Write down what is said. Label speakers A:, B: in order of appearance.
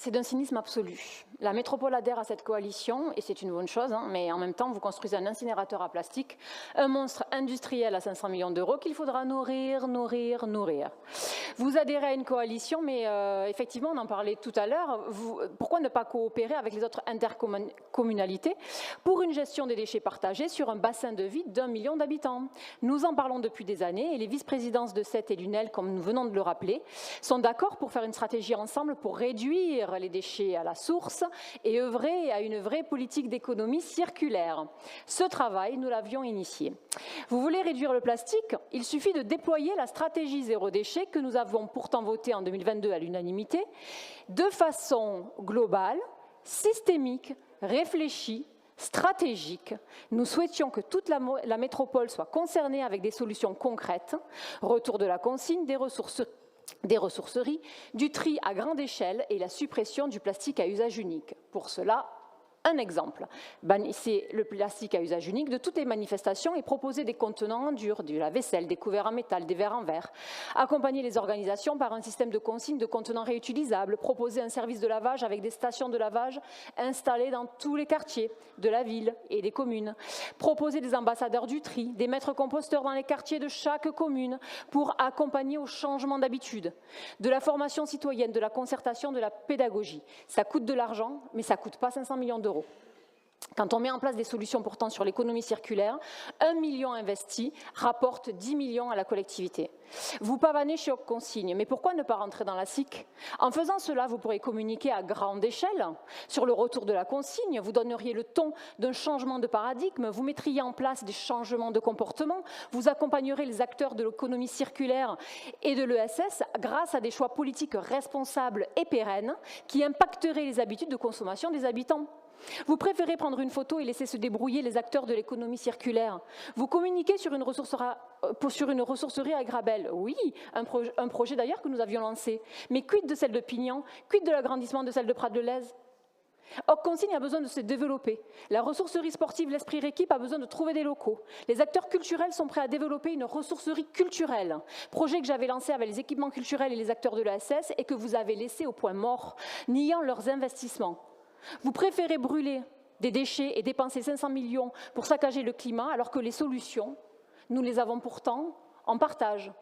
A: C'est d'un cynisme absolu. La métropole adhère à cette coalition, et c'est une bonne chose, mais en même temps, vous construisez un incinérateur à plastique, un monstre industriel à 500 millions d'euros qu'il faudra nourrir, nourrir, nourrir. Vous adhérez à une coalition, mais effectivement, on en parlait tout à l'heure, pourquoi ne pas coopérer avec les autres intercommunalités pour une gestion des déchets partagés sur un bassin de vie d'1 million d'habitants? Nous en parlons depuis des années, et les vice-présidences de Sète et Lunel, comme nous venons de le rappeler, sont d'accord pour faire une stratégie ensemble pour réduire les déchets à la source et œuvrer à une vraie politique d'économie circulaire. Ce travail, nous l'avions initié. Vous voulez réduire le plastique? Il suffit de déployer la stratégie zéro déchet que nous avons pourtant votée en 2022 à l'unanimité, de façon globale, systémique, réfléchie, stratégique. Nous souhaitions que toute la métropole soit concernée avec des solutions concrètes, retour de la consigne, des ressourceries, du tri à grande échelle et la suppression du plastique à usage unique. Pour cela, un exemple, bannissez le plastique à usage unique de toutes les manifestations et proposez des contenants en dur, de la vaisselle, des couverts en métal, des verres en verre. Accompagnez les organisations par un système de consigne de contenants réutilisables. Proposez un service de lavage avec des stations de lavage installées dans tous les quartiers de la ville et des communes. Proposez des ambassadeurs du tri, des maîtres composteurs dans les quartiers de chaque commune pour accompagner au changement d'habitude. De la formation citoyenne, de la concertation, de la pédagogie. Ça coûte de l'argent, mais ça ne coûte pas 500 millions d'euros. Quand on met en place des solutions pourtant sur l'économie circulaire, 1 million investi rapporte 10 millions à la collectivité. Vous pavanez chez Consigne, mais pourquoi ne pas rentrer dans la SIC? En faisant cela, vous pourrez communiquer à grande échelle sur le retour de la consigne, vous donneriez le ton d'un changement de paradigme, vous mettriez en place des changements de comportement, vous accompagnerez les acteurs de l'économie circulaire et de l'ESS grâce à des choix politiques responsables et pérennes qui impacteraient les habitudes de consommation des habitants. Vous préférez prendre une photo et laisser se débrouiller les acteurs de l'économie circulaire. Vous communiquez sur une ressourcerie à Grabel. Oui, un projet d'ailleurs que nous avions lancé. Mais quid de celle de Pignan? Quid de l'agrandissement de celle de Prat-de-Lez? Consigne a besoin de se développer. La ressourcerie sportive L'Esprit Réquipe a besoin de trouver des locaux. Les acteurs culturels sont prêts à développer une ressourcerie culturelle. Projet que j'avais lancé avec les équipements culturels et les acteurs de l'ESS et que vous avez laissé au point mort, niant leurs investissements. Vous préférez brûler des déchets et dépenser 500 millions pour saccager le climat alors que les solutions, nous les avons pourtant en partage.